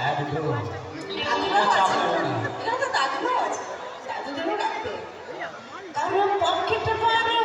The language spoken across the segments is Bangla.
একদম দাদুরাও আছে, এখানে তো দাদুরাও আছে, দাদুদেরও রাখবে। কারণ পকেটে পারে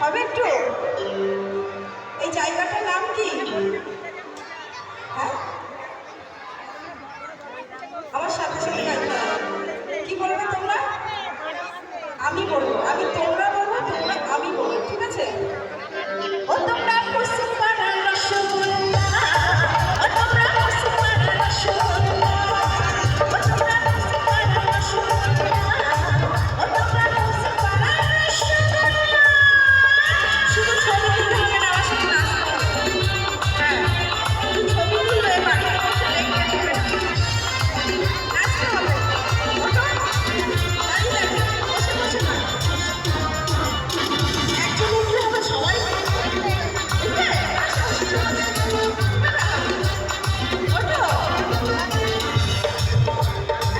হবে একটু। এই জায়গাটার নাম কি? হ্যাঁ, আমার সাথে সাথে গাইতে হবে। কি বলবে তোমরা? আমি বলবো, আমি তোমরা বলবো, তোমরা আমি বলবো, ঠিক আছে? ও তোমরা পশ্চিম পাড়ার রসগোল্লা, ও তোমরা পশ্চিম পাড়ার রসগোল্লা, ও তোমরা পশ্চিম পাড়ার রসগোল্লা, ও তোমরা পশ্চিম পাড়ার রসগোল্লা। শুধু ছবি তুলতে হবে না, আমার সাথে নাচতে হবে। হ্যাঁ, শুধু ছবি তুললে বাড়িতে বসে দেখবে হবে না, নাচতে হবে। ওঠো, দাঁড়িয়ে দাঁড়িয়ে, বসে বসে না, একজন উঠলে হবে, সবাই উঠবে। আসো, ওঠো।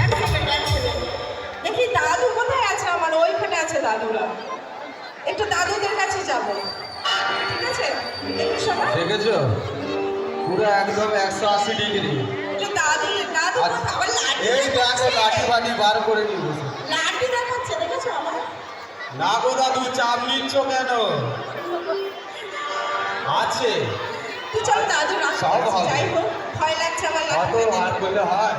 এক সেকেন্ড, এক সেকেন্ড। দেখি দাদু কোথায় আছে আমার? ওইখানে আছে দাদুরা, একটু দাদুদের কাছে যাব, ঠিক আছে? একটু সময়, দেখেছো পুরো একদম 180 ডিগ্রি। একটু দাদু দাদু কোথায়? আবার লাঠি এই দেখো লাঠি বাটি বার করে নিয়ে বসে। লাঠি দেখাচ্ছে, দেখেছো আমার? না গো দাদু, চাপ নিচ্ছ কেন? আছে তুই চল দাদু রাখ, সব হবে। যাই হোক ভয় লাগছে আমার অত লাঠি হাত করলে হয়?